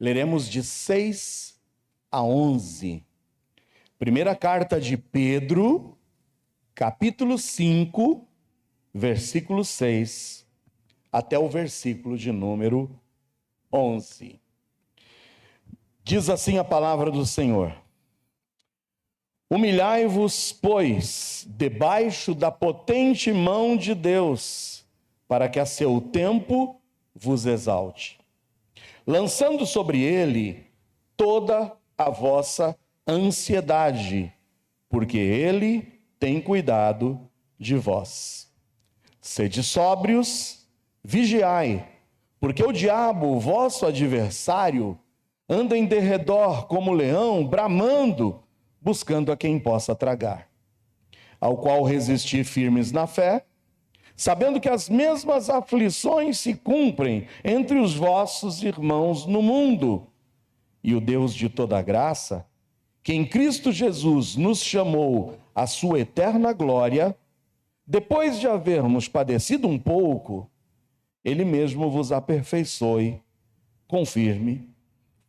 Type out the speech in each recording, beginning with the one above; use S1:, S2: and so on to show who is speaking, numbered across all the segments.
S1: Leremos de 6 a 11. Primeira carta de Pedro, capítulo 5, versículo 6, até o versículo de número 11. Diz assim a palavra do Senhor: Humilhai-vos, pois, debaixo da potente mão de Deus, para que a seu tempo vos exalte, lançando sobre ele toda a vossa ansiedade, porque ele tem cuidado de vós. Sede sóbrios, vigiai, porque o diabo, vosso adversário, anda em derredor como leão, bramando, buscando a quem possa tragar. Ao qual resistir firmes na fé, sabendo que as mesmas aflições se cumprem entre os vossos irmãos no mundo. E o Deus de toda graça, que em Cristo Jesus nos chamou à sua eterna glória, depois de havermos padecido um pouco, Ele mesmo vos aperfeiçoe, confirme,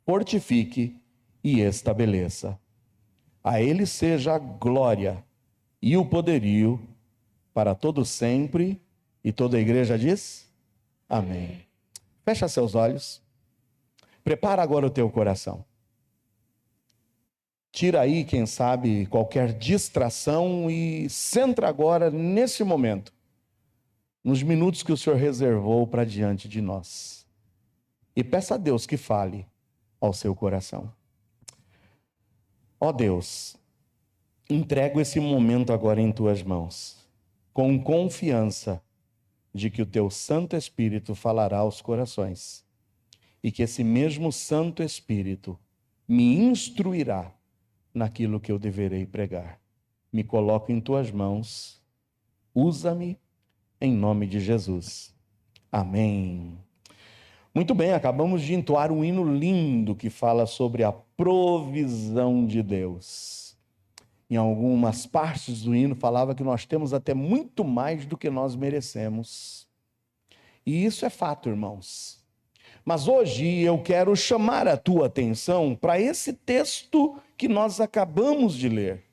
S1: fortifique e estabeleça. A Ele seja a glória e o poderio para todo sempre, e toda a igreja diz: amém. Fecha seus olhos, prepara agora o teu coração. Tira aí, quem sabe, qualquer distração e centra agora, nesse momento, nos minutos que o Senhor reservou para diante de nós. E peça a Deus que fale ao seu coração. Ó Deus, entrego esse momento agora em tuas mãos, com confiança de que o teu Santo Espírito falará aos corações e que esse mesmo Santo Espírito me instruirá naquilo que eu deverei pregar. Me coloco em tuas mãos, usa-me em nome de Jesus. Amém. Muito bem, acabamos de entoar um hino lindo que fala sobre a provisão de Deus. Em algumas partes do hino falava que nós temos até muito mais do que nós merecemos. E isso é fato, irmãos. Mas hoje eu quero chamar a tua atenção para esse texto que nós acabamos de ler.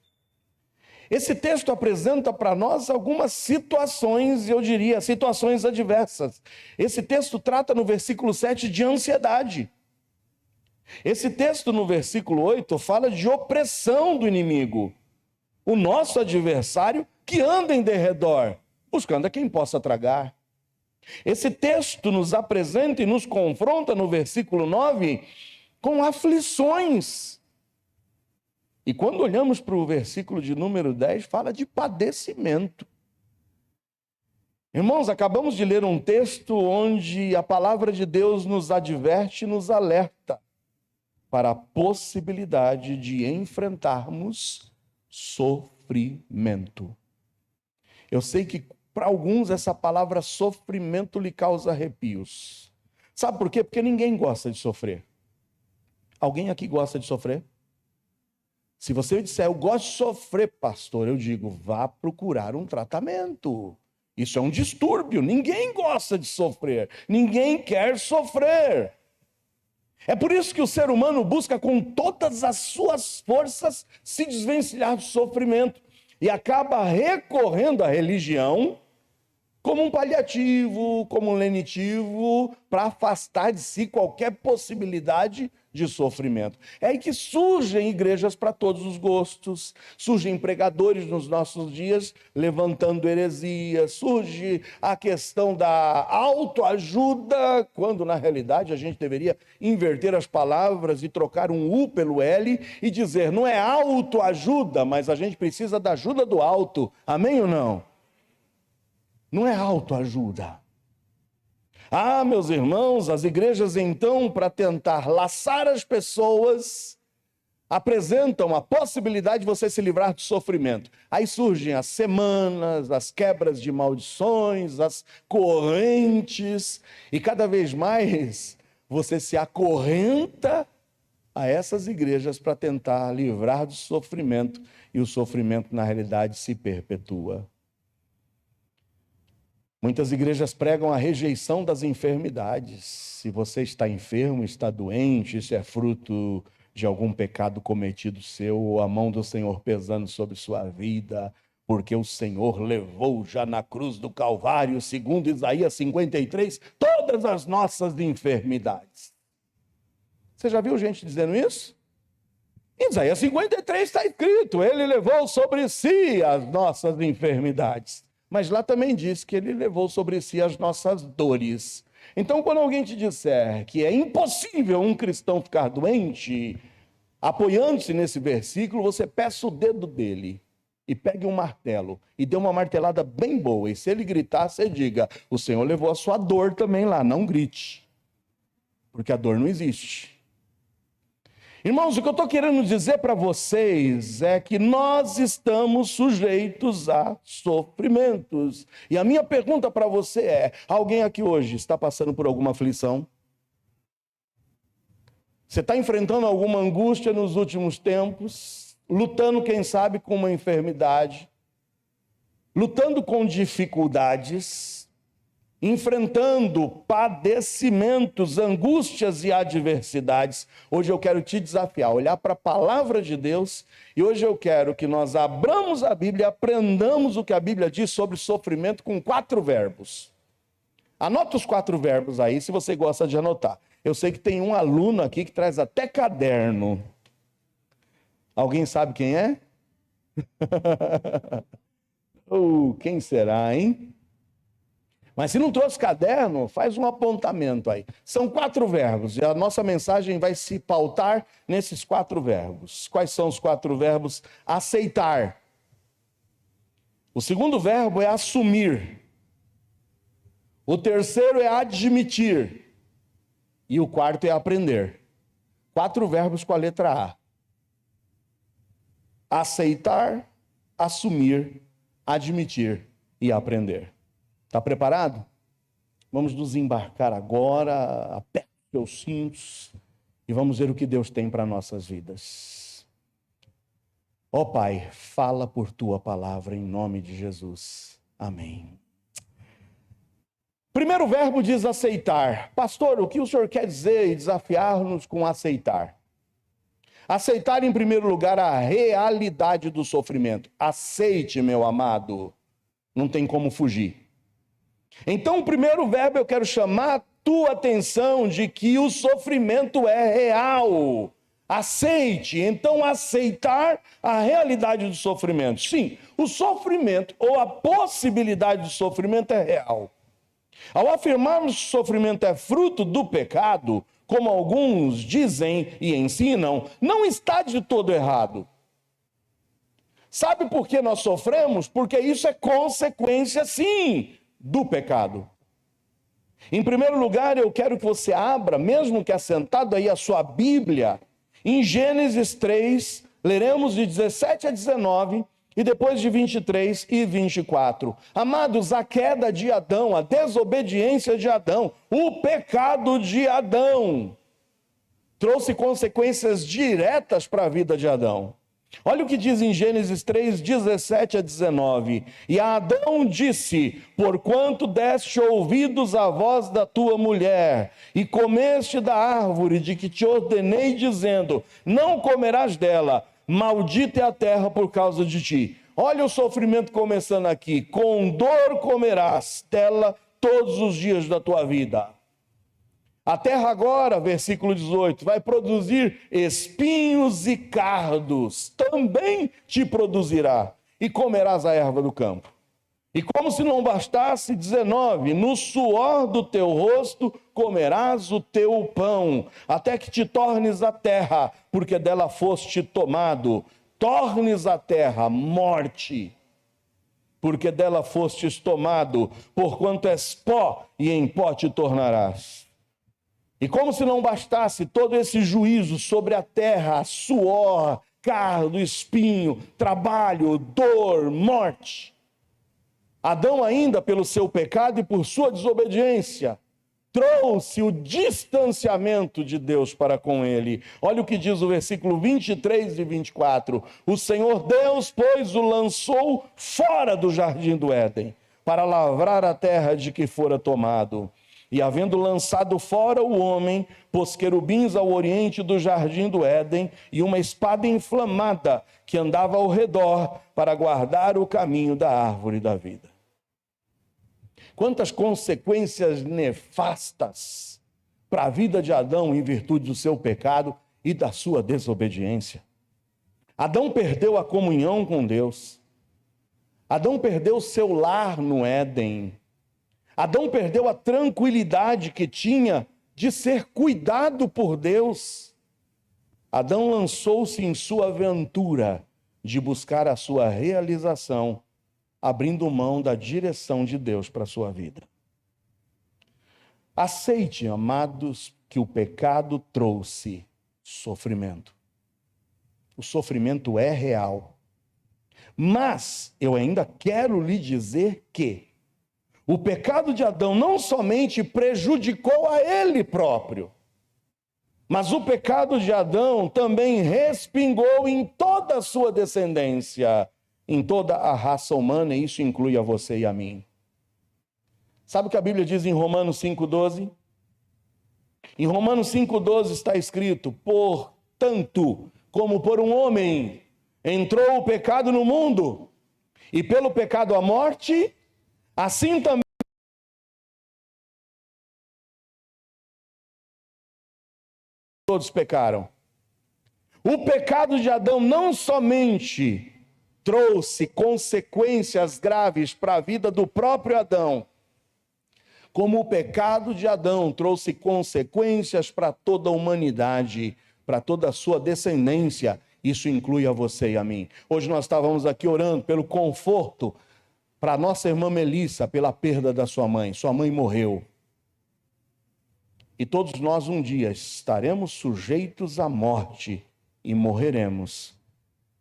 S1: Esse texto apresenta para nós algumas situações, eu diria, situações adversas. Esse texto trata no versículo 7 de ansiedade. Esse texto no versículo 8 fala de opressão do inimigo. O nosso adversário que anda em derredor, buscando a quem possa tragar. Esse texto nos apresenta e nos confronta no versículo 9 com aflições. E quando olhamos para o versículo de número 10, fala de padecimento. Irmãos, acabamos de ler um texto onde a palavra de Deus nos adverte e nos alerta para a possibilidade de enfrentarmos sofrimento. Eu sei que para alguns essa palavra sofrimento lhe causa arrepios. Sabe por quê? Porque ninguém gosta de sofrer. Alguém aqui gosta de sofrer? Se você disser, eu gosto de sofrer, pastor, eu digo, vá procurar um tratamento. Isso é um distúrbio. Ninguém gosta de sofrer. Ninguém quer sofrer. É por isso que o ser humano busca com todas as suas forças se desvencilhar do sofrimento e acaba recorrendo à religião como um paliativo, como um lenitivo, para afastar de si qualquer possibilidade de sofrimento. É aí que surgem igrejas para todos os gostos, surgem pregadores nos nossos dias levantando heresias, surge a questão da autoajuda, quando na realidade a gente deveria inverter as palavras e trocar um U pelo L e dizer, não é autoajuda, mas a gente precisa da ajuda do alto. Amém ou não? Não é autoajuda. Ah, meus irmãos, as igrejas então, para tentar laçar as pessoas, apresentam a possibilidade de você se livrar do sofrimento. Aí surgem as semanas, as quebras de maldições, as correntes, e cada vez mais você se acorrenta a essas igrejas para tentar livrar do sofrimento, e o sofrimento na realidade se perpetua. Muitas igrejas pregam a rejeição das enfermidades. Se você está enfermo, está doente, isso é fruto de algum pecado cometido seu, ou a mão do Senhor pesando sobre sua vida, porque o Senhor levou já na cruz do Calvário, segundo Isaías 53, todas as nossas enfermidades. Você já viu gente dizendo isso? Em Isaías 53 está escrito, ele levou sobre si as nossas enfermidades. Mas lá também diz que ele levou sobre si as nossas dores. Então, quando alguém te disser que é impossível um cristão ficar doente, apoiando-se nesse versículo, você peça o dedo dele e pegue um martelo e dê uma martelada bem boa. E se ele gritar, você diga, o Senhor levou a sua dor também lá, não grite. Porque a dor não existe. Irmãos, o que eu estou querendo dizer para vocês é que nós estamos sujeitos a sofrimentos. E a minha pergunta para você é, alguém aqui hoje está passando por alguma aflição? Você está enfrentando alguma angústia nos últimos tempos? Lutando, quem sabe, com uma enfermidade? Lutando com dificuldades? Enfrentando padecimentos, angústias e adversidades. Hoje eu quero te desafiar, olhar para a palavra de Deus, e hoje eu quero que nós abramos a Bíblia e aprendamos o que a Bíblia diz sobre sofrimento com 4 verbos. Anota os 4 verbos aí, se você gosta de anotar. Eu sei que tem um aluno aqui que traz até caderno. Alguém sabe quem é? Quem será, hein? Mas se não trouxe caderno, faz um apontamento aí. São 4 verbos e a nossa mensagem vai se pautar nesses 4 verbos. Quais são os 4 verbos? Aceitar. O segundo verbo é assumir. O terceiro é admitir. E o quarto é aprender. 4 verbos com a letra A. Aceitar, assumir, admitir e aprender. Está preparado? Vamos nos embarcar agora, aperte seus cintos e vamos ver o que Deus tem para nossas vidas. Ó Pai, fala por tua palavra em nome de Jesus. Amém. Primeiro verbo diz aceitar. Pastor, o que o senhor quer dizer e desafiar-nos com aceitar? Aceitar, em primeiro lugar, a realidade do sofrimento. Aceite, meu amado. Não tem como fugir. Então, o primeiro verbo eu quero chamar a tua atenção de que o sofrimento é real. Aceite. Então, aceitar a realidade do sofrimento. Sim, o sofrimento ou a possibilidade do sofrimento é real. Ao afirmarmos que o sofrimento é fruto do pecado, como alguns dizem e ensinam, não está de todo errado. Sabe por que nós sofremos? Porque isso é consequência, sim, do pecado. Em primeiro lugar, eu quero que você abra, mesmo que assentado aí, a sua Bíblia, em Gênesis 3, leremos de 17 a 19, e depois de 23 e 24. Amados, a queda de Adão, a desobediência de Adão, o pecado de Adão, trouxe consequências diretas para a vida de Adão. Olha o que diz em Gênesis 3, 17 a 19. E Adão disse, porquanto deste ouvidos à voz da tua mulher, e comeste da árvore de que te ordenei, dizendo, não comerás dela, maldita é a terra por causa de ti. Olha o sofrimento começando aqui. Com dor comerás dela todos os dias da tua vida. A terra agora, versículo 18, vai produzir espinhos e cardos. Também te produzirá. E comerás a erva do campo. E como se não bastasse, 19, no suor do teu rosto comerás o teu pão, até que te tornes a terra, porque dela foste tomado. Tornes a terra morte, porque dela fostes tomado, porquanto és pó, e em pó te tornarás. E como se não bastasse todo esse juízo sobre a terra, suor, cardo, espinho, trabalho, dor, morte, Adão ainda, pelo seu pecado e por sua desobediência, trouxe o distanciamento de Deus para com ele. Olha o que diz o versículo 23 e 24. O Senhor Deus, pois, o lançou fora do jardim do Éden, para lavrar a terra de que fora tomado. E havendo lançado fora o homem, pôs querubins ao oriente do jardim do Éden e uma espada inflamada que andava ao redor para guardar o caminho da árvore da vida. Quantas consequências nefastas para a vida de Adão em virtude do seu pecado e da sua desobediência. Adão perdeu a comunhão com Deus. Adão perdeu o seu lar no Éden. Adão perdeu a tranquilidade que tinha de ser cuidado por Deus. Adão lançou-se em sua aventura de buscar a sua realização, abrindo mão da direção de Deus para a sua vida. Aceite, amados, que o pecado trouxe sofrimento. O sofrimento é real. Mas eu ainda quero lhe dizer que o pecado de Adão não somente prejudicou a ele próprio, mas o pecado de Adão também respingou em toda a sua descendência, em toda a raça humana, e isso inclui a você e a mim. Sabe o que a Bíblia diz em Romanos 5,12? Em Romanos 5,12 está escrito: portanto, como por um homem entrou o pecado no mundo, e pelo pecado a morte, assim também todos pecaram. O pecado de Adão não somente trouxe consequências graves para a vida do próprio Adão, como o pecado de Adão trouxe consequências para toda a humanidade, para toda a sua descendência. Isso inclui a você e a mim. Hoje nós estávamos aqui orando pelo conforto para a nossa irmã Melissa, pela perda da sua mãe. Sua mãe morreu. E todos nós um dia estaremos sujeitos à morte e morreremos,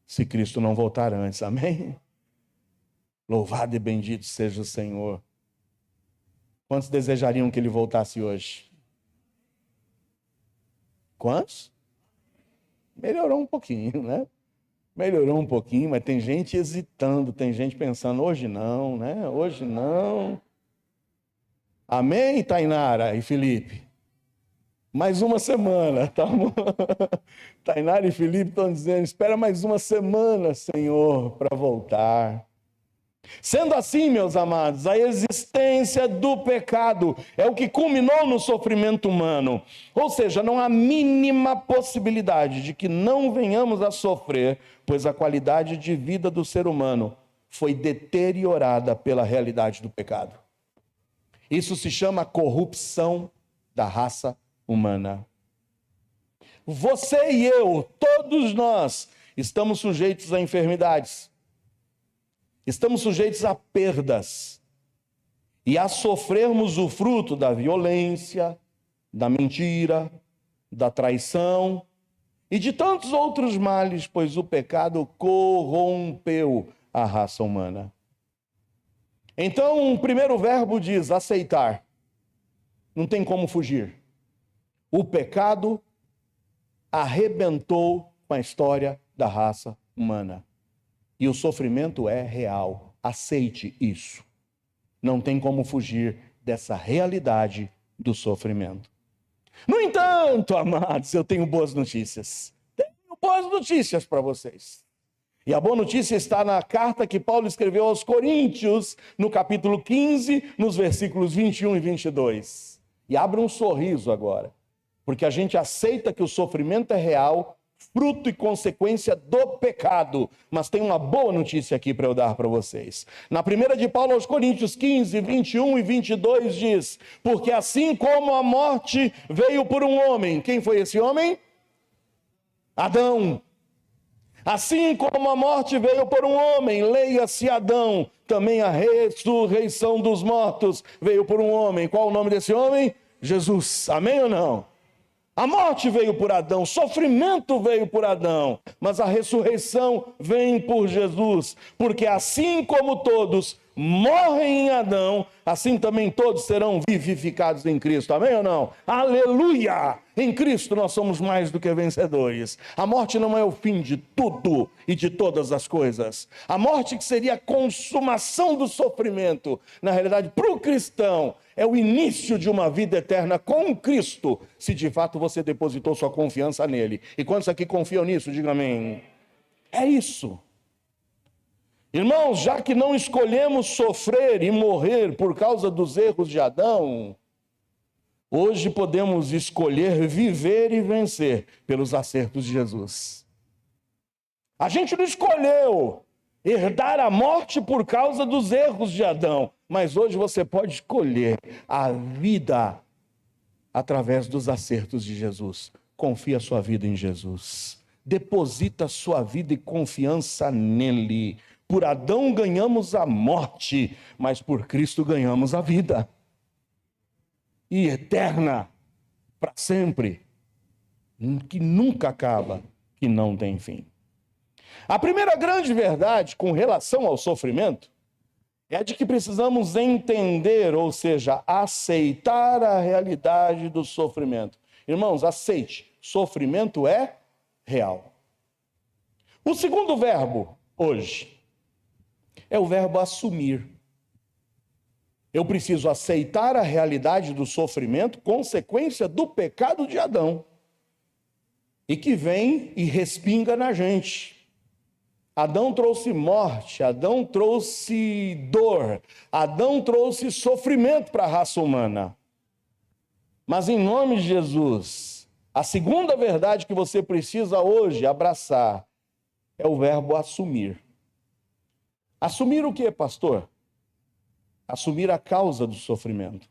S1: se Cristo não voltar antes. Amém? Louvado e bendito seja o Senhor. Quantos desejariam que ele voltasse hoje? Quantos? Melhorou um pouquinho, né? Melhorou um pouquinho, mas tem gente hesitando, tem gente pensando, hoje não, né? Hoje não. Amém, Tainara e Felipe? Mais uma semana, tá? Tainara e Felipe estão dizendo, espera mais uma semana, Senhor, para voltar. Sendo assim, meus amados, a existência do pecado é o que culminou no sofrimento humano. Ou seja, não há mínima possibilidade de que não venhamos a sofrer, pois a qualidade de vida do ser humano foi deteriorada pela realidade do pecado. Isso se chama corrupção da raça humana. Você e eu, todos nós, estamos sujeitos a enfermidades. Estamos sujeitos a perdas e a sofrermos o fruto da violência, da mentira, da traição e de tantos outros males, pois o pecado corrompeu a raça humana. Então, o primeiro verbo diz aceitar. Não tem como fugir. O pecado arrebentou com a história da raça humana. E o sofrimento é real. Aceite isso. Não tem como fugir dessa realidade do sofrimento. No entanto, amados, eu tenho boas notícias. Tenho boas notícias para vocês. E a boa notícia está na carta que Paulo escreveu aos Coríntios, no capítulo 15, nos versículos 21 e 22. E abre um sorriso agora, porque a gente aceita que o sofrimento é real, fruto e consequência do pecado. Mas tem uma boa notícia aqui para eu dar para vocês. Na primeira de Paulo aos Coríntios 15, 21 e 22 diz: porque assim como a morte veio por um homem, quem foi esse homem? Adão. Assim como a morte veio por um homem, leia-se Adão, também a ressurreição dos mortos veio por um homem. Qual o nome desse homem? Jesus. Amém ou não? A morte veio por Adão, sofrimento veio por Adão, mas a ressurreição vem por Jesus, porque assim como todos morrem em Adão, assim também todos serão vivificados em Cristo. Amém ou não? Aleluia! Em Cristo nós somos mais do que vencedores. A morte não é o fim de tudo e de todas as coisas. A morte, que seria a consumação do sofrimento, na realidade, para o cristão, é o início de uma vida eterna com Cristo, se de fato você depositou sua confiança nele. E quantos aqui confiam nisso? Diga amém. É isso. Irmãos, já que não escolhemos sofrer e morrer por causa dos erros de Adão, hoje podemos escolher viver e vencer pelos acertos de Jesus. A gente não escolheu herdar a morte por causa dos erros de Adão, mas hoje você pode escolher a vida através dos acertos de Jesus. Confia a sua vida em Jesus. Deposita a sua vida e confiança nele. Por Adão ganhamos a morte, mas por Cristo ganhamos a vida. E eterna, para sempre, que nunca acaba, que não tem fim. A primeira grande verdade com relação ao sofrimento é a de que precisamos entender, ou seja, aceitar a realidade do sofrimento. Irmãos, aceite, sofrimento é real. O segundo verbo, hoje, é o verbo assumir. Eu preciso aceitar a realidade do sofrimento, consequência do pecado de Adão, e que vem e respinga na gente. Adão trouxe morte, Adão trouxe dor, Adão trouxe sofrimento para a raça humana. Mas em nome de Jesus, a segunda verdade que você precisa hoje abraçar é o verbo assumir. Assumir o que, pastor? Assumir a causa do sofrimento.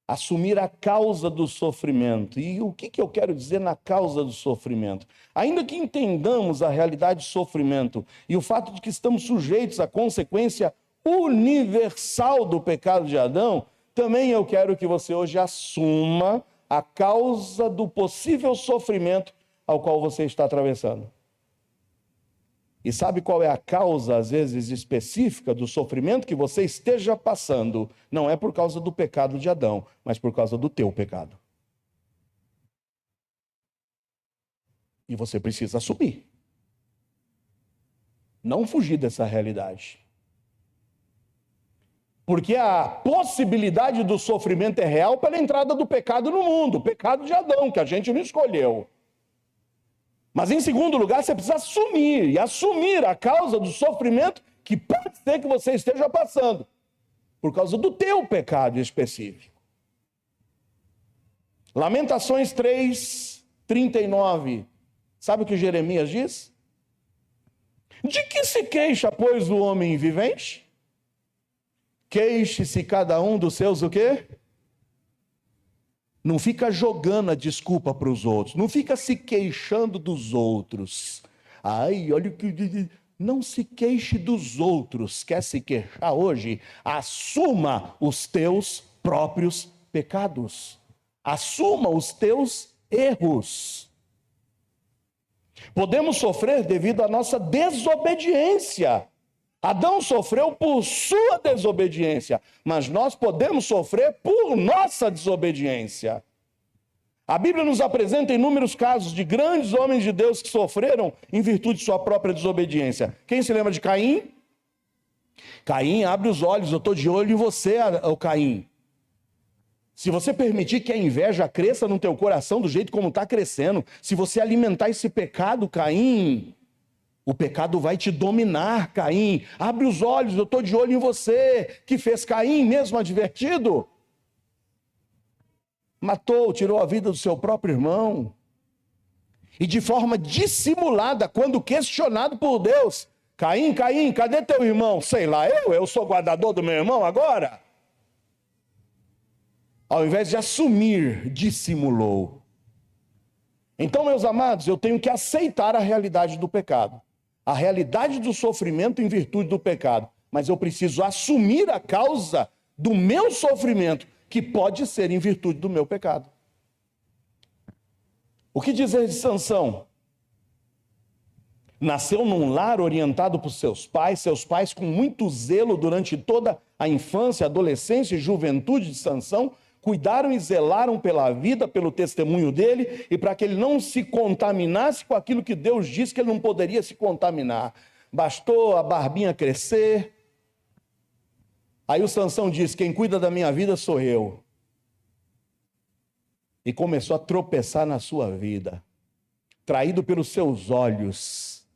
S1: Assumir a causa do sofrimento. E o que eu quero dizer na causa do sofrimento? Ainda que entendamos a realidade do sofrimento e o fato de que estamos sujeitos à consequência universal do pecado de Adão, também eu quero que você hoje assuma a causa do possível sofrimento ao qual você está atravessando. E sabe qual é a causa, às vezes, específica do sofrimento que você esteja passando? Não é por causa do pecado de Adão, mas por causa do teu pecado. E você precisa assumir. Não fugir dessa realidade. Porque a possibilidade do sofrimento é real pela entrada do pecado no mundo, o pecado de Adão, que a gente não escolheu. Mas em segundo lugar, você precisa assumir a causa do sofrimento que pode ser que você esteja passando, por causa do teu pecado específico. Lamentações 3:39. Sabe o que Jeremias diz? De que se queixa, pois, o homem vivente? Queixe-se cada um dos seus o quê? Não fica jogando a desculpa para os outros. Não fica se queixando dos outros. Ai, olha o que... Não se queixe dos outros. Quer se queixar hoje? Assuma os teus próprios pecados. Assuma os teus erros. Podemos sofrer devido à nossa desobediência. Adão sofreu por sua desobediência, mas nós podemos sofrer por nossa desobediência. A Bíblia nos apresenta inúmeros casos de grandes homens de Deus que sofreram em virtude de sua própria desobediência. Quem se lembra de Caim? Caim, abre os olhos, eu estou de olho em você, ô Caim. Se você permitir que a inveja cresça no teu coração do jeito como está crescendo, se você alimentar esse pecado, Caim, o pecado vai te dominar, Caim. Abre os olhos, eu estou de olho em você, que fez Caim mesmo advertido. Matou, tirou a vida do seu próprio irmão. E de forma dissimulada, quando questionado por Deus, Caim, cadê teu irmão? Sei lá, eu sou guardador do meu irmão agora? Ao invés de assumir, dissimulou. Então, meus amados, eu tenho que aceitar a realidade do pecado. A realidade do sofrimento em virtude do pecado. Mas eu preciso assumir a causa do meu sofrimento, que pode ser em virtude do meu pecado. O que dizer de Sansão? Nasceu num lar orientado por seus pais com muito zelo durante toda a infância, adolescência e juventude de Sansão, cuidaram e zelaram pela vida, pelo testemunho dele, e para que ele não se contaminasse com aquilo que Deus disse que ele não poderia se contaminar. Bastou a barbinha crescer. Aí o Sansão disse: quem cuida da minha vida sou eu. E começou a tropeçar na sua vida, traído pelos seus olhos.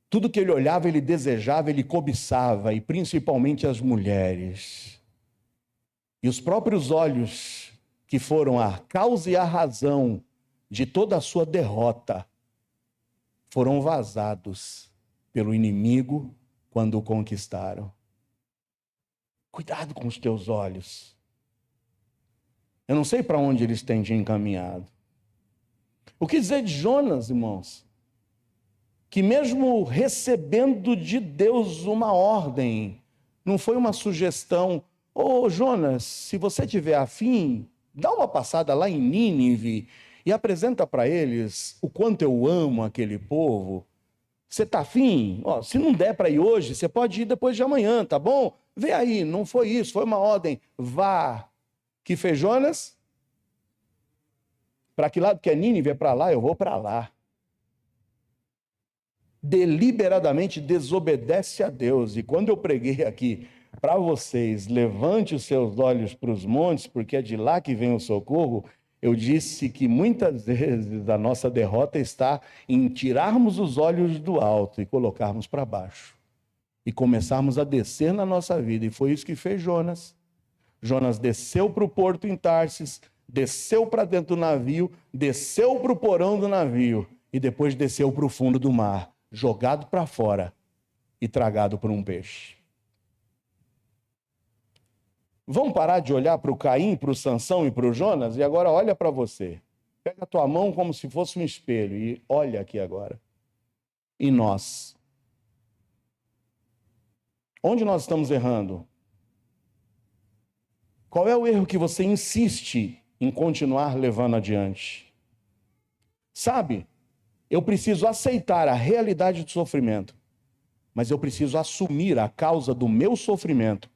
S1: Tudo que ele olhava, ele desejava, ele cobiçava, e principalmente as mulheres. E os próprios olhos, que foram a causa e a razão de toda a sua derrota, foram vazados pelo inimigo quando o conquistaram. Cuidado com os teus olhos. Eu não sei para onde eles têm te encaminhado. O que dizer de Jonas, irmãos? Que mesmo recebendo de Deus uma ordem, não foi uma sugestão: ô Jonas, se você tiver afim, dá uma passada lá em Nínive e apresenta para eles o quanto eu amo aquele povo. Você está afim? Ó, se não der para ir hoje, você pode ir depois de amanhã, tá bom? Vê aí, não foi isso, foi uma ordem. Vá. Que fez Jonas? Para que lado que é Nínive? É para lá, eu vou para lá. Deliberadamente desobedece a Deus. E quando eu preguei aqui para vocês, levante os seus olhos para os montes, porque é de lá que vem o socorro, eu disse que muitas vezes a nossa derrota está em tirarmos os olhos do alto e colocarmos para baixo. E começarmos a descer na nossa vida. E foi isso que fez Jonas. Jonas desceu para o porto em Tarsis, desceu para dentro do navio, desceu para o porão do navio e depois desceu para o fundo do mar, jogado para fora e tragado por um peixe. Vamos parar de olhar para o Caim, para o Sansão e para o Jonas? E agora olha para você. Pega a tua mão como se fosse um espelho e olha aqui agora. E nós? Onde nós estamos errando? Qual é o erro que você insiste em continuar levando adiante? Sabe, eu preciso aceitar a realidade do sofrimento, mas eu preciso assumir a causa do meu sofrimento,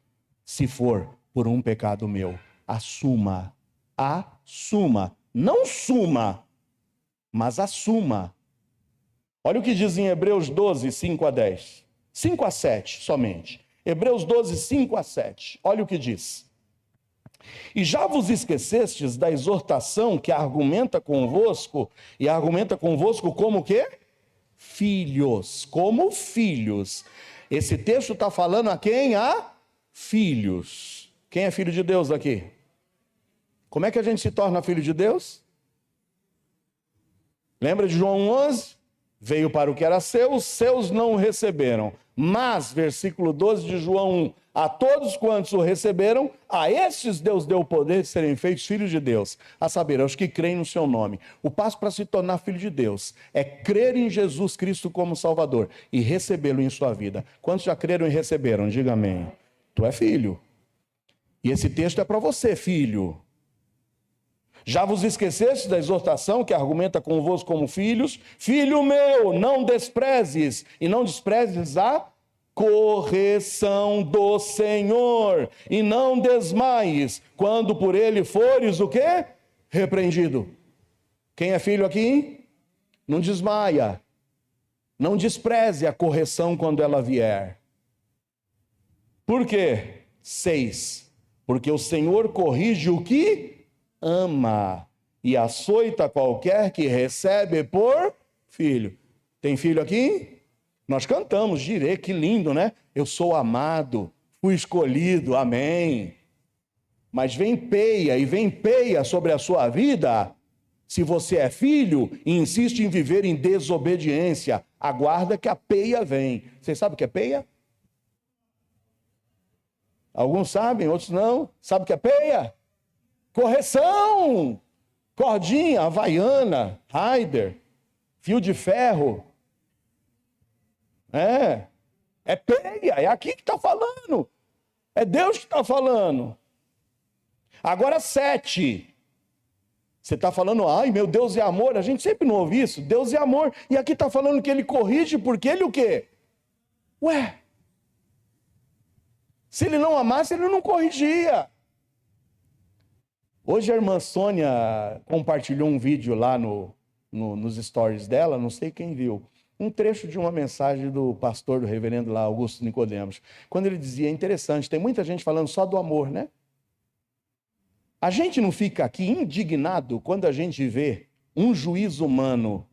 S1: se for por um pecado meu. Assuma, não suma, mas assuma. Olha o que diz em Hebreus 12, 5 a 10, 5 a 7 somente. Hebreus 12, 5 a 7, olha o que diz. E já vos esquecestes da exortação que argumenta convosco, e argumenta convosco como quê? Filhos, como filhos. Esse texto está falando a quem? A filhos. Quem é filho de Deus aqui? Como é que a gente se torna filho de Deus? Lembra de João 11? Veio para o que era seu, os seus não o receberam. Mas, versículo 12 de João 1, a todos quantos o receberam, a estes Deus deu o poder de serem feitos filhos de Deus, a saber, aos que creem no seu nome. O passo para se tornar filho de Deus é crer em Jesus Cristo como Salvador e recebê-lo em sua vida. Quantos já creram e receberam? Diga amém. Tu é filho. E esse texto é para você, filho. Já vos esqueceste da exortação que argumenta convosco como filhos? Filho meu, não desprezes, e não desprezes a correção do Senhor, e não desmaies, quando por ele fores o quê? Repreendido. Quem é filho aqui? Não desmaia. Não despreze a correção quando ela vier. Por quê? 6. Porque o Senhor corrige o que ama e açoita qualquer que recebe por filho. Tem filho aqui? Nós cantamos, direi, que lindo, né? Eu sou amado, fui escolhido, amém. Mas vem peia sobre a sua vida. Se você é filho e insiste em viver em desobediência, aguarda que a peia vem. Vocês sabem o que é peia? Alguns sabem, outros não. Sabe o que é peia? Correção, cordinha, havaiana, Raider, fio de ferro. É peia, é aqui que está falando. É Deus que está falando. Agora 7. Você está falando, ai, meu Deus é amor. A gente sempre não ouve isso. Deus é amor. E aqui está falando que ele corrige porque ele o quê? Ué, se ele não amasse, ele não corrigia. Hoje a irmã Sônia compartilhou um vídeo lá nos stories dela, não sei quem viu, um trecho de uma mensagem do pastor, do reverendo lá, Augusto Nicodemos, quando ele dizia, é interessante, tem muita gente falando só do amor, né? A gente não fica aqui indignado quando a gente vê um juiz humano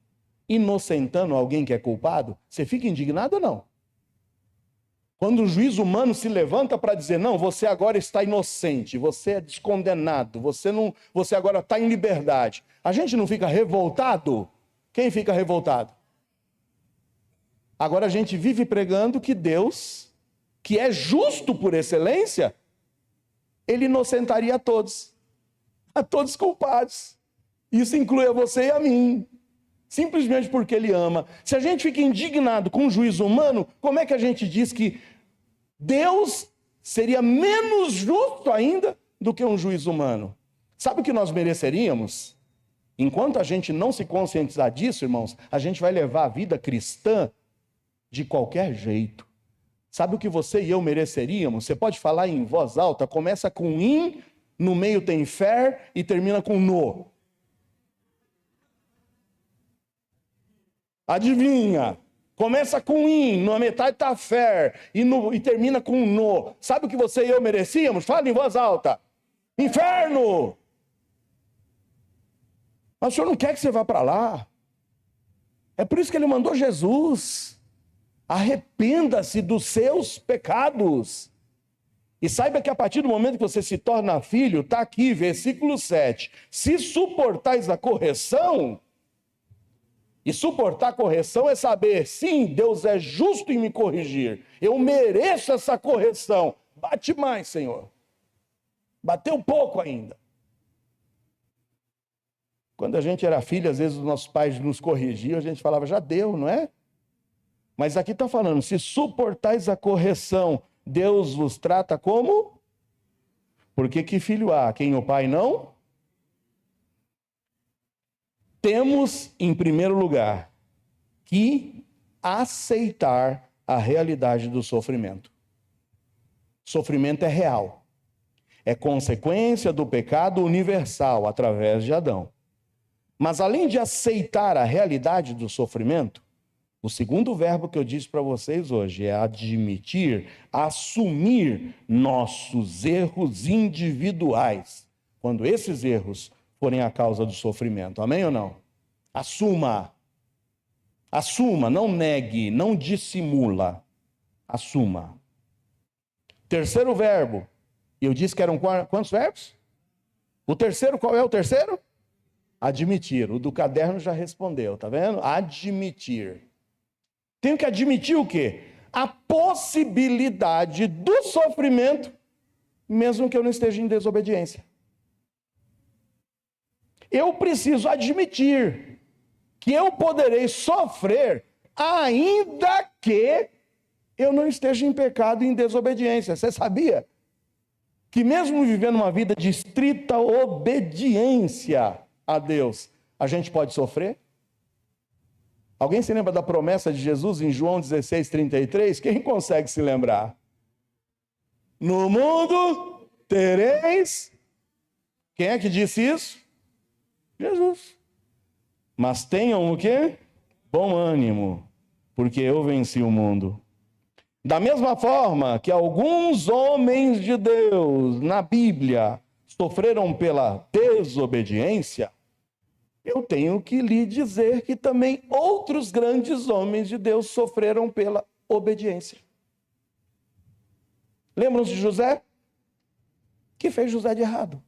S1: inocentando alguém que é culpado? Você fica indignado ou não? Quando o juiz humano se levanta para dizer, não, você agora está inocente, você é descondenado, você agora está em liberdade. A gente não fica revoltado? Quem fica revoltado? Agora a gente vive pregando que Deus, que é justo por excelência, ele inocentaria a todos culpados. Isso inclui a você e a mim. Simplesmente porque ele ama. Se a gente fica indignado com o juízo humano, como é que a gente diz que Deus seria menos justo ainda do que um juiz humano? Sabe o que nós mereceríamos? Enquanto a gente não se conscientizar disso, irmãos, a gente vai levar a vida cristã de qualquer jeito. Sabe o que você e eu mereceríamos? Você pode falar em voz alta, começa com in, no meio tem fer e termina com no. Adivinha? Começa com in, na metade está fer e termina com no. Sabe o que você e eu merecíamos? Fala em voz alta. Inferno! Mas o Senhor não quer que você vá para lá. É por isso que ele mandou Jesus. Arrependa-se dos seus pecados. E saiba que a partir do momento que você se torna filho, está aqui, versículo 7. Se suportais a correção, e suportar a correção é saber, sim, Deus é justo em me corrigir. Eu mereço essa correção. Bate mais, Senhor. Bateu pouco ainda. Quando a gente era filho, às vezes os nossos pais nos corrigiam, a gente falava, já deu, não é? Mas aqui está falando, se suportais a correção, Deus vos trata como? Porque que filho há? Quem o pai não? Temos, em primeiro lugar, que aceitar a realidade do sofrimento. Sofrimento é real. É consequência do pecado universal através de Adão. Mas além de aceitar a realidade do sofrimento, o segundo verbo que eu disse para vocês hoje é admitir, assumir nossos erros individuais, quando esses erros forem a causa do sofrimento. Amém ou não? Assuma. Assuma, não negue, não dissimula. Assuma. Terceiro verbo. Eu disse que eram quantos verbos? O terceiro, qual é o terceiro? Admitir. O do caderno já respondeu, tá vendo? Admitir. Tenho que admitir o quê? A possibilidade do sofrimento, mesmo que eu não esteja em desobediência. Eu preciso admitir que eu poderei sofrer ainda que eu não esteja em pecado e em desobediência. Você sabia que mesmo vivendo uma vida de estrita obediência a Deus, a gente pode sofrer? Alguém se lembra da promessa de Jesus em João 16:33? Quem consegue se lembrar? No mundo tereis... Quem é que disse isso? Jesus. Mas tenham o quê? Bom ânimo, porque eu venci o mundo. Da mesma forma que alguns homens de Deus na Bíblia sofreram pela desobediência, eu tenho que lhe dizer que também outros grandes homens de Deus sofreram pela obediência. Lembram-se de José? O que fez José de errado?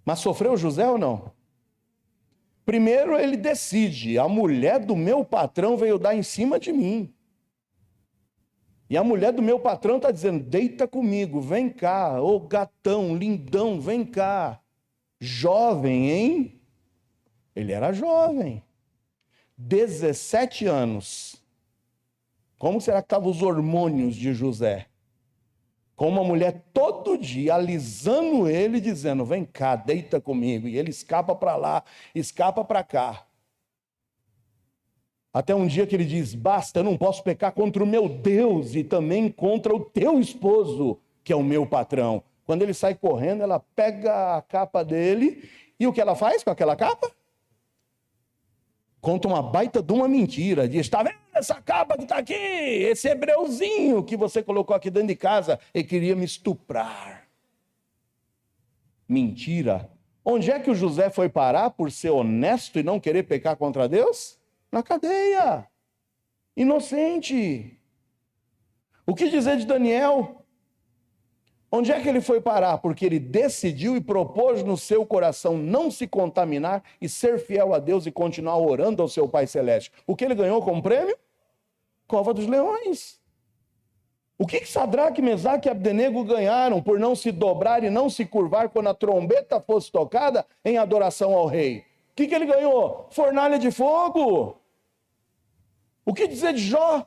S1: Mas sofreu José ou não? Primeiro ele decide, a mulher do meu patrão veio dar em cima de mim. E a mulher do meu patrão está dizendo, deita comigo, vem cá, ô gatão, lindão, vem cá. Jovem, hein? Ele era jovem. 17 anos. Como será que estavam os hormônios de José? com uma mulher todo dia alisando ele, dizendo: vem cá, deita comigo. E ele escapa para lá, escapa para cá. Até um dia que ele diz: basta, eu não posso pecar contra o meu Deus e também contra o teu esposo, que é o meu patrão. Quando ele sai correndo, ela pega a capa dele, e o que ela faz com aquela capa? Conta uma baita de uma mentira. Diz: está vendo essa capa que está aqui? Esse hebreuzinho que você colocou aqui dentro de casa, ele queria me estuprar. Mentira. Onde é que o José foi parar por ser honesto e não querer pecar contra Deus? Na cadeia. Inocente. O que dizer de Daniel? Onde é que ele foi parar? Porque ele decidiu e propôs no seu coração não se contaminar e ser fiel a Deus e continuar orando ao seu Pai Celeste. O que ele ganhou como prêmio? Cova dos leões. O que Sadraque, Mesaque e Abdenego ganharam por não se dobrar e não se curvar quando a trombeta fosse tocada em adoração ao rei? O que ele ganhou? Fornalha de fogo. O que dizer de Jó?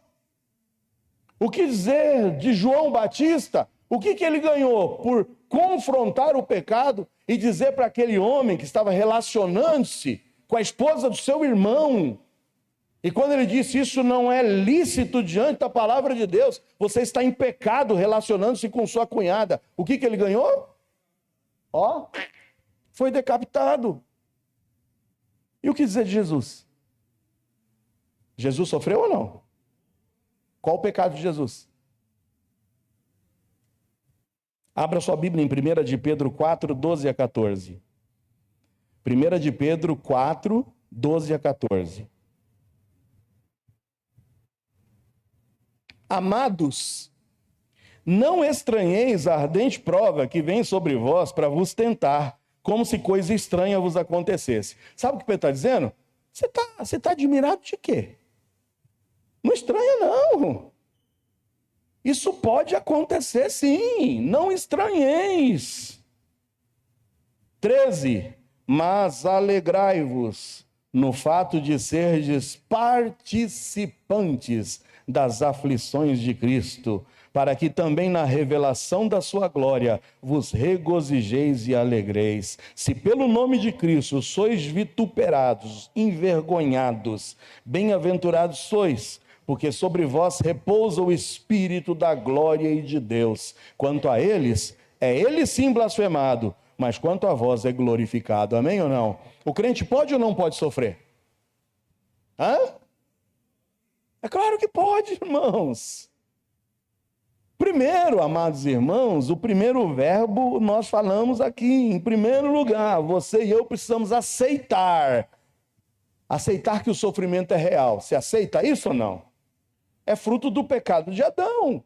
S1: O que dizer de João Batista? O que ele ganhou por confrontar o pecado e dizer para aquele homem que estava relacionando-se com a esposa do seu irmão? E quando ele disse: isso não é lícito diante da palavra de Deus, você está em pecado relacionando-se com sua cunhada. O que ele ganhou? Foi decapitado. E o que dizer de Jesus? Jesus sofreu ou não? Qual o pecado de Jesus? Abra sua Bíblia em 1 de Pedro 4, 12 a 14. 1 de Pedro 4, 12 a 14. Amados, não estranheis a ardente prova que vem sobre vós para vos tentar, como se coisa estranha vos acontecesse. Sabe o que Pedro está dizendo? Você tá admirado de quê? Não estranha, não. Isso pode acontecer, sim. Não estranheis. 13. Mas alegrai-vos no fato de serdes participantes das aflições de Cristo, para que também na revelação da sua glória vos regozijeis e alegreis. Se pelo nome de Cristo sois vituperados, envergonhados, bem-aventurados sois, porque sobre vós repousa o Espírito da glória e de Deus. Quanto a eles, é ele sim blasfemado, mas quanto a vós é glorificado. Amém ou não? O crente pode ou não pode sofrer? É claro que pode, irmãos. Primeiro, amados irmãos, o primeiro verbo nós falamos aqui. Em primeiro lugar, você e eu precisamos aceitar. Aceitar que o sofrimento é real. Você aceita isso ou não? É fruto do pecado de Adão.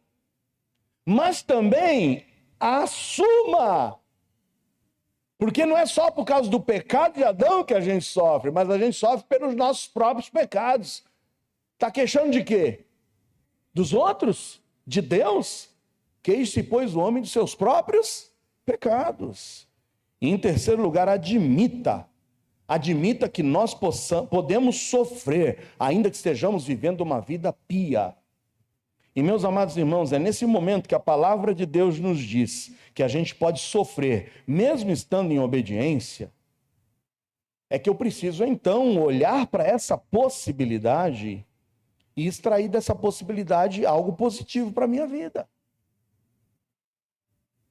S1: Mas também assuma. Porque não é só por causa do pecado de Adão que a gente sofre, mas a gente sofre pelos nossos próprios pecados. Está queixando de quê? Dos outros? De Deus? Queixe-se, pois, o homem de seus próprios pecados. E em terceiro lugar, admita que nós podemos sofrer, ainda que estejamos vivendo uma vida pia. E, meus amados irmãos, é nesse momento que a palavra de Deus nos diz que a gente pode sofrer, mesmo estando em obediência, é que eu preciso, então, olhar para essa possibilidade e extrair dessa possibilidade algo positivo para a minha vida.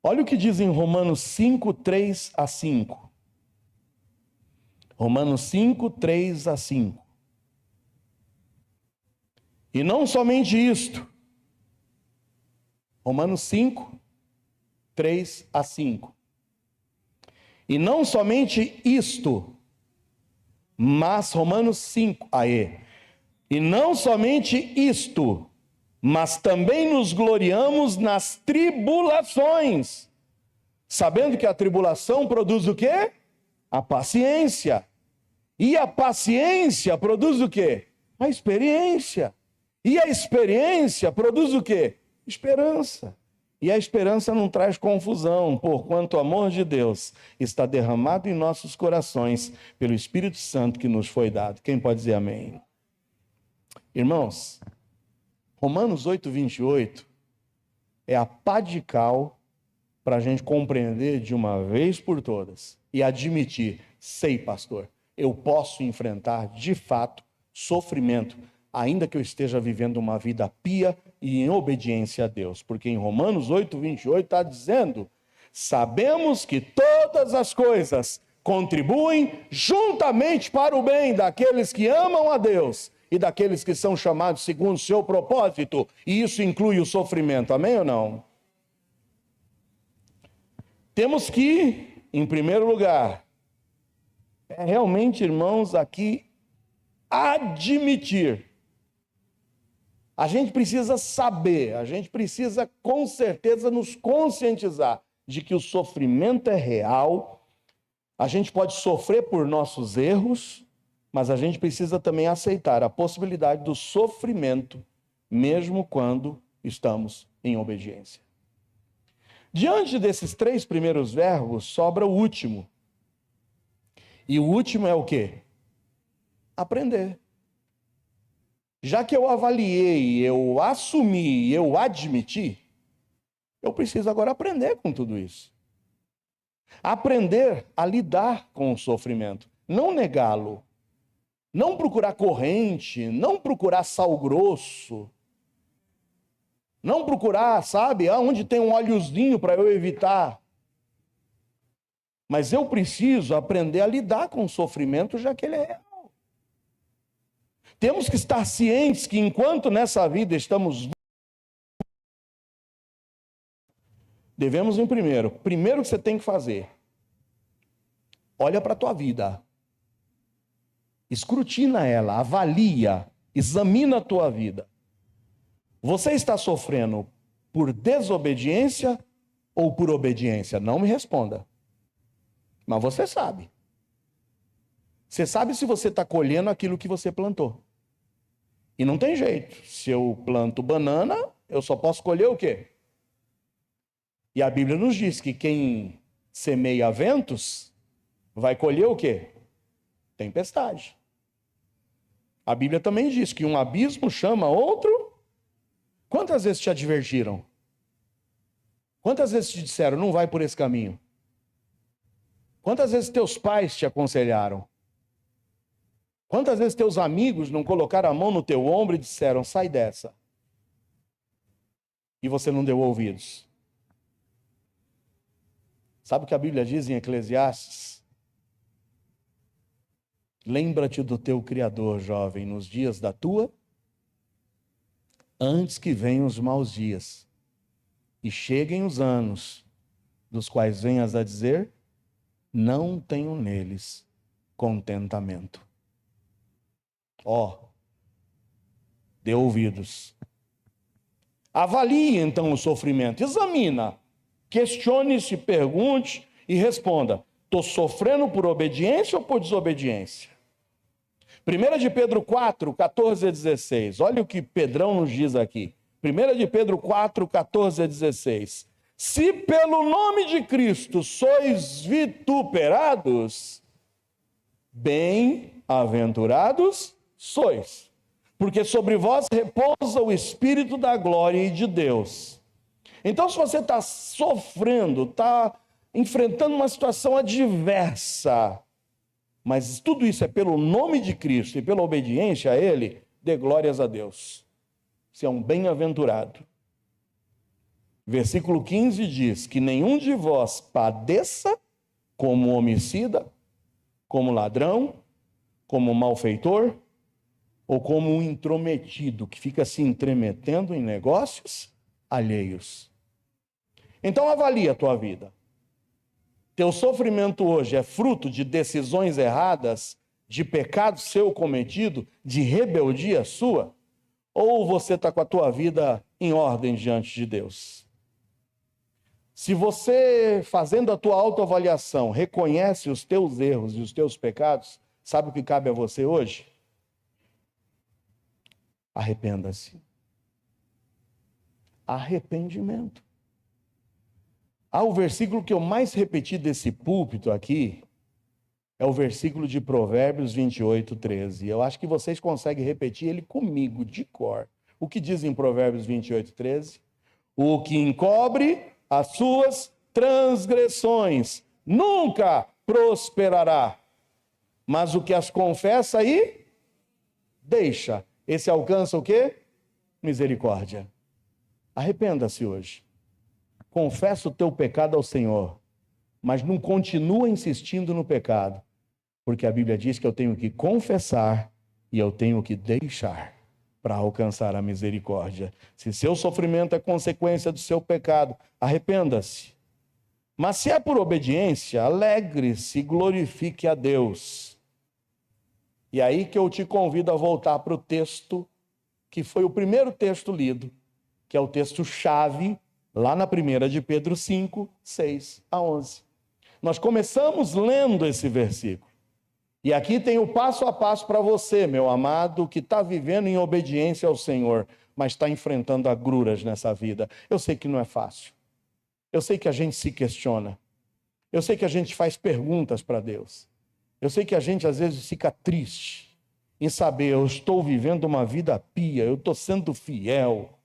S1: Olha o que diz em Romanos 5, 3 a 5. Romanos 5, 3 a 5. E não somente isto. Romanos 5, 3 a 5. E não somente isto, mas Romanos 5, E não somente isto, mas também nos gloriamos nas tribulações, sabendo que a tribulação produz o quê? A paciência. E a paciência produz o quê? A experiência. E a experiência produz o quê? Esperança. E a esperança não traz confusão, porquanto o amor de Deus está derramado em nossos corações pelo Espírito Santo que nos foi dado. Quem pode dizer amém? Irmãos, Romanos 8, 28 é a pá de cal para a gente compreender de uma vez por todas e admitir: sei, pastor, eu posso enfrentar de fato sofrimento, ainda que eu esteja vivendo uma vida pia e em obediência a Deus. Porque em Romanos 8:28 está dizendo: sabemos que todas as coisas contribuem juntamente para o bem daqueles que amam a Deus e daqueles que são chamados segundo o seu propósito, e isso inclui o sofrimento. Amém ou não? Temos que, em primeiro lugar, realmente, irmãos, aqui admitir. A gente precisa saber, a gente precisa com certeza nos conscientizar de que o sofrimento é real. A gente pode sofrer por nossos erros, mas a gente precisa também aceitar a possibilidade do sofrimento, mesmo quando estamos em obediência. Diante desses 3 primeiros verbos, sobra o último. E o último é o quê? Aprender. Já que eu avaliei, eu assumi, eu admiti, eu preciso agora aprender com tudo isso. Aprender a lidar com o sofrimento, não negá-lo, não procurar corrente, não procurar sal grosso, não procurar, sabe, onde tem um óleozinho para eu evitar. Mas eu preciso aprender a lidar com o sofrimento, já que ele é real. Temos que estar cientes que enquanto nessa vida estamos, devemos em primeiro que você tem que fazer, olha para a tua vida, escrutina ela, avalia, examina a tua vida. Você está sofrendo por desobediência ou por obediência? Não me responda. Mas você sabe. Você sabe se você está colhendo aquilo que você plantou. E não tem jeito. Se eu planto banana, eu só posso colher o quê? E a Bíblia nos diz que quem semeia ventos vai colher o quê? Tempestade. A Bíblia também diz que um abismo chama outro. Quantas vezes te advertiram? Quantas vezes te disseram, não vai por esse caminho? Quantas vezes teus pais te aconselharam? Quantas vezes teus amigos não colocaram a mão no teu ombro e disseram, sai dessa? E você não deu ouvidos. Sabe o que a Bíblia diz em Eclesiastes? Lembra-te do teu Criador, jovem, nos dias da tua, antes que venham os maus dias, e cheguem os anos, dos quais venhas a dizer, não tenho neles contentamento. Dê ouvidos. Avalie então o sofrimento, examina, questione-se, pergunte e responda, estou sofrendo por obediência ou por desobediência? 1 de Pedro 4, 14 a 16, olha o que Pedrão nos diz aqui. 1 de Pedro 4, 14 a 16. Se pelo nome de Cristo sois vituperados, bem-aventurados sois, porque sobre vós repousa o Espírito da glória e de Deus. Então, se você está sofrendo, está enfrentando uma situação adversa, mas tudo isso é pelo nome de Cristo e pela obediência a Ele, dê glórias a Deus. Você é um bem-aventurado. Versículo 15 diz que nenhum de vós padeça como homicida, como ladrão, como malfeitor, ou como um intrometido que fica se intrometendo em negócios alheios. Então avalia a tua vida. Teu sofrimento hoje é fruto de decisões erradas, de pecado seu cometido, de rebeldia sua? Ou você está com a tua vida em ordem diante de Deus? Se você, fazendo a tua autoavaliação, reconhece os teus erros e os teus pecados, sabe o que cabe a você hoje? Arrependa-se. Arrependimento. O versículo que eu mais repeti desse púlpito aqui é o versículo de Provérbios 28, 13. Eu acho que vocês conseguem repetir ele comigo, de cor. O que diz em Provérbios 28, 13? O que encobre as suas transgressões nunca prosperará. Mas o que as confessa e deixa, esse alcança o quê? Misericórdia. Arrependa-se hoje. Confessa o teu pecado ao Senhor, mas não continua insistindo no pecado, porque a Bíblia diz que eu tenho que confessar e eu tenho que deixar para alcançar a misericórdia. Se seu sofrimento é consequência do seu pecado, arrependa-se. Mas se é por obediência, alegre-se e glorifique a Deus. E aí que eu te convido a voltar para o texto, que foi o primeiro texto lido, que é o texto-chave, lá na 1 de Pedro 5, 6 a 11. Nós começamos lendo esse versículo. E aqui tem o passo a passo para você, meu amado, que está vivendo em obediência ao Senhor, mas está enfrentando agruras nessa vida. Eu sei que não é fácil. Eu sei que a gente se questiona. Eu sei que a gente faz perguntas para Deus. Eu sei que a gente às vezes fica triste em saber, eu estou vivendo uma vida pia, eu estou sendo fiel.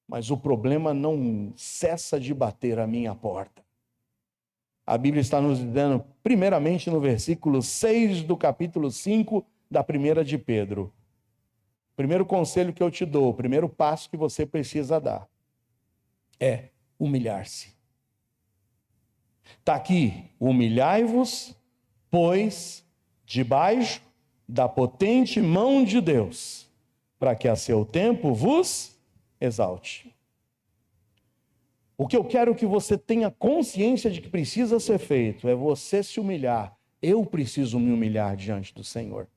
S1: Mas o problema não cessa de bater à minha porta. A Bíblia está nos dizendo, primeiramente no versículo 6 do capítulo 5 da 1 de Pedro. Primeiro conselho que eu te dou, o primeiro passo que você precisa dar é humilhar-se. Está aqui, humilhai-vos, pois, debaixo da potente mão de Deus, para que a seu tempo vos exalte. O que eu quero que você tenha consciência de que precisa ser feito é você se humilhar. Eu preciso me humilhar diante do Senhor.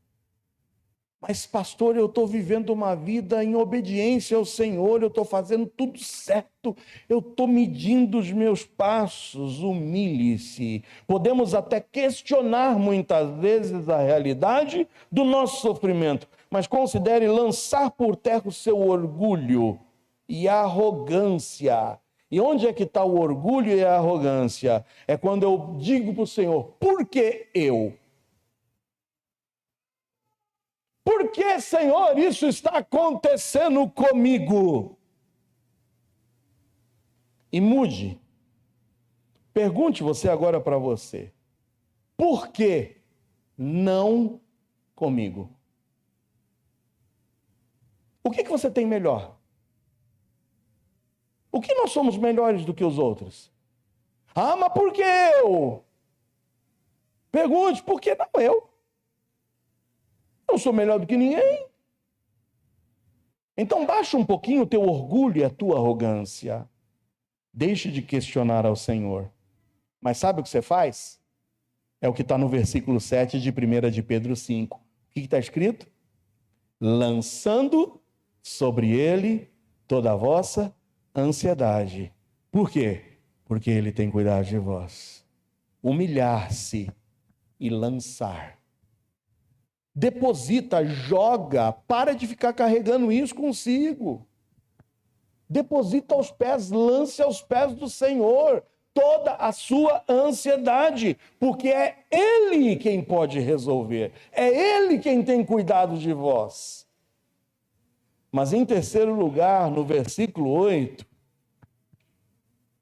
S1: Mas, pastor, eu estou vivendo uma vida em obediência ao Senhor, eu estou fazendo tudo certo, eu estou medindo os meus passos. Humilhe-se. Podemos até questionar muitas vezes a realidade do nosso sofrimento, mas considere lançar por terra o seu orgulho e a arrogância. E onde é que está o orgulho e a arrogância? É quando eu digo para o Senhor, por que eu? Por que, Senhor, isso está acontecendo comigo? E mude. Pergunte você agora para você. Por que não comigo? O que você tem melhor? O que nós somos melhores do que os outros? Ah, mas por que eu? Pergunte, por que não eu? Eu sou melhor do que ninguém. Então baixa um pouquinho o teu orgulho e a tua arrogância. Deixe de questionar ao Senhor. Mas sabe o que você faz? É o que está no versículo 7 de 1 de Pedro 5. O que está escrito? Lançando sobre ele toda a vossa ansiedade. Por quê? Porque ele tem cuidado de vós. Humilhar-se e lançar. Deposita, joga, para de ficar carregando isso consigo. Deposita aos pés, lance aos pés do Senhor toda a sua ansiedade, porque é Ele quem pode resolver, é Ele quem tem cuidado de vós. Mas em terceiro lugar, no versículo 8,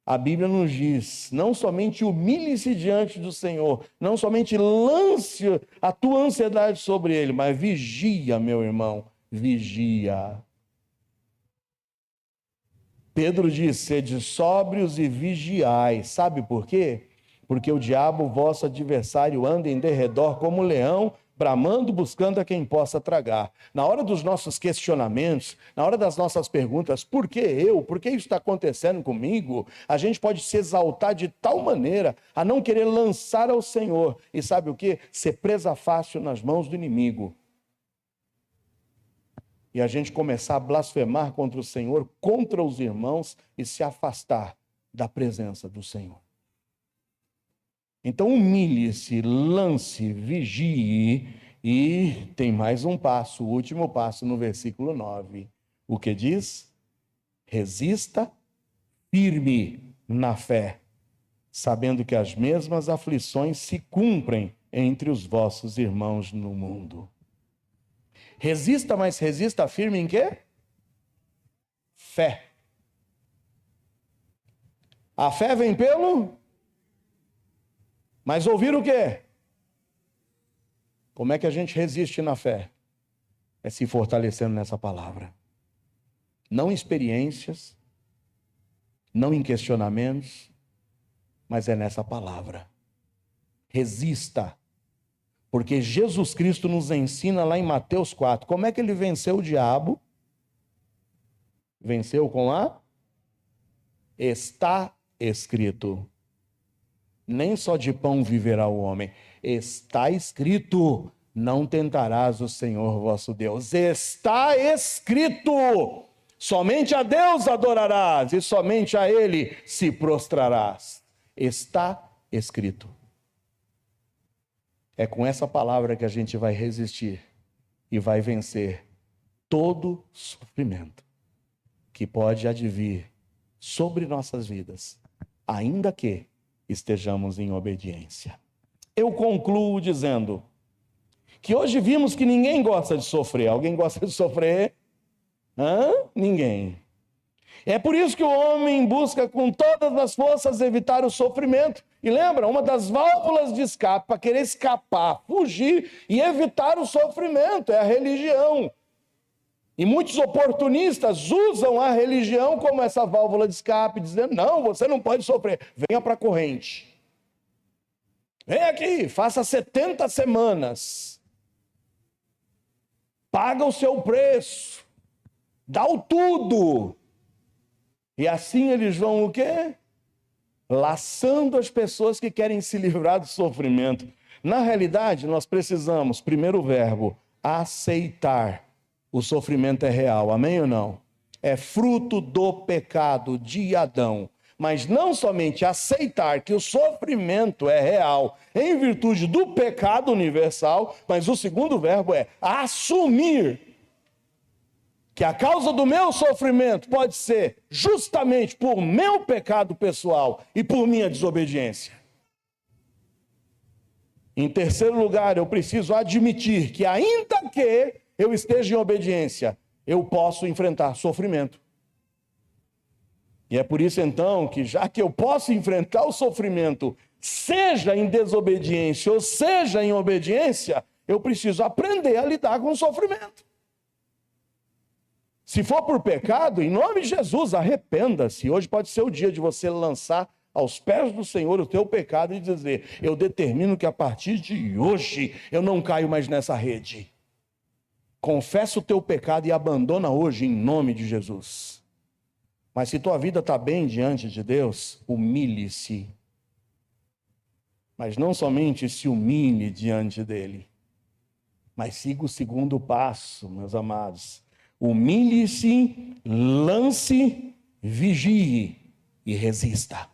S1: a Bíblia nos diz, não somente humilhe-se diante do Senhor, não somente lance a tua ansiedade sobre Ele, mas vigia, meu irmão, vigia. Pedro diz, sede sóbrios e vigiai. Sabe por quê? Porque o diabo, vosso adversário, anda em derredor como um leão, bramando, buscando a quem possa tragar. Na hora dos nossos questionamentos, na hora das nossas perguntas, por que eu? Por que isso está acontecendo comigo? A gente pode se exaltar de tal maneira a não querer lançar ao Senhor. E sabe o quê? Ser presa fácil nas mãos do inimigo. E a gente começar a blasfemar contra o Senhor, contra os irmãos e se afastar da presença do Senhor. Então humilhe-se, lance, vigie e tem mais um passo, o último passo no versículo 9. O que diz? Resista firme na fé, sabendo que as mesmas aflições se cumprem entre os vossos irmãos no mundo. Resista, mas resista firme em quê? Fé. A fé vem pelo... Mas ouvir o quê? Como é que a gente resiste na fé? É se fortalecendo nessa palavra. Não em experiências, não em questionamentos, mas é nessa palavra. Resista. Porque Jesus Cristo nos ensina lá em Mateus 4. Como é que ele venceu o diabo? Venceu com a... Está escrito. Nem só de pão viverá o homem. Está escrito, não tentarás o Senhor vosso Deus. Está escrito, somente a Deus adorarás e somente a Ele se prostrarás. Está escrito. É com essa palavra que a gente vai resistir e vai vencer todo sofrimento que pode advir sobre nossas vidas, ainda que estejamos em obediência. Eu concluo dizendo que hoje vimos que ninguém gosta de sofrer. Alguém gosta de sofrer? Ninguém. É por isso que o homem busca com todas as forças evitar o sofrimento. E lembra, uma das válvulas de escape para querer escapar, fugir e evitar o sofrimento é a religião. E muitos oportunistas usam a religião como essa válvula de escape, dizendo, não, você não pode sofrer, venha para a corrente. Vem aqui, faça 70 semanas. Paga o seu preço. Dá o tudo. E assim eles vão o quê? Laçando as pessoas que querem se livrar do sofrimento. Na realidade, nós precisamos, primeiro verbo, aceitar. O sofrimento é real, amém ou não? É fruto do pecado de Adão. Mas não somente aceitar que o sofrimento é real em virtude do pecado universal, mas o segundo verbo é assumir que a causa do meu sofrimento pode ser justamente por meu pecado pessoal e por minha desobediência. Em terceiro lugar, eu preciso admitir que ainda que eu esteja em obediência, eu posso enfrentar sofrimento. E é por isso então que já que eu posso enfrentar o sofrimento, seja em desobediência ou seja em obediência, eu preciso aprender a lidar com o sofrimento. Se for por pecado, em nome de Jesus, arrependa-se. Hoje pode ser o dia de você lançar aos pés do Senhor o teu pecado e dizer, eu determino que a partir de hoje eu não caio mais nessa rede. Confessa o teu pecado e abandona hoje em nome de Jesus. Mas se tua vida está bem diante de Deus, humilhe-se. Mas não somente se humilhe diante dele, mas siga o segundo passo, meus amados. Humilhe-se, lance, vigie e resista.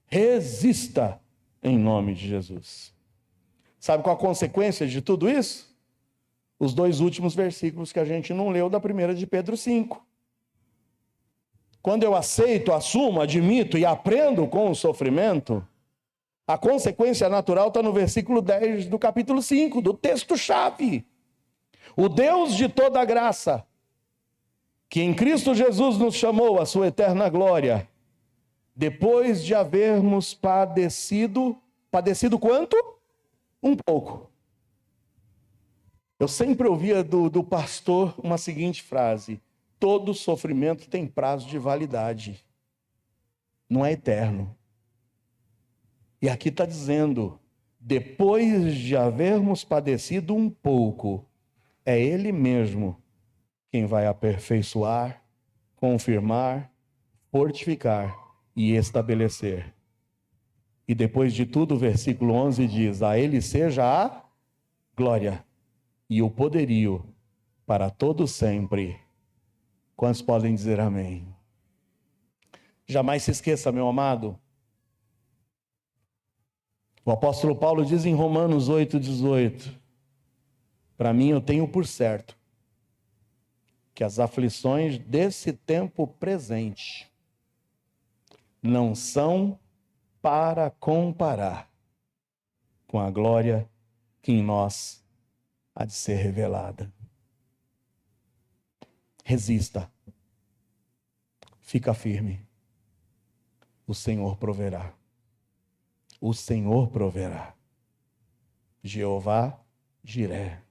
S1: Resista em nome de Jesus. Sabe qual a consequência de tudo isso? Os dois últimos versículos que a gente não leu da 1 de Pedro 5. Quando eu aceito, assumo, admito e aprendo com o sofrimento, a consequência natural está no versículo 10 do capítulo 5, do texto-chave. O Deus de toda graça, que em Cristo Jesus nos chamou à sua eterna glória, depois de havermos padecido quanto? Um pouco. Eu sempre ouvia do pastor uma seguinte frase: todo sofrimento tem prazo de validade, não é eterno. E aqui está dizendo, depois de havermos padecido um pouco, é Ele mesmo quem vai aperfeiçoar, confirmar, fortificar e estabelecer. E depois de tudo, o versículo 11 diz, a Ele seja a glória e o poderio para todo sempre. Quantos podem dizer amém? Jamais se esqueça, meu amado. O apóstolo Paulo diz em Romanos 8,18, para mim eu tenho por certo que as aflições desse tempo presente não são para comparar com a glória que em nós há de ser revelada. Resista. Fica firme. o Senhor proverá. O Senhor proverá. Jeová Jiré,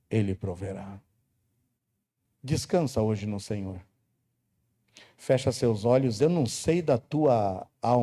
S1: Ele proverá. Descansa hoje no Senhor. Fecha seus olhos. Eu não sei da tua alma.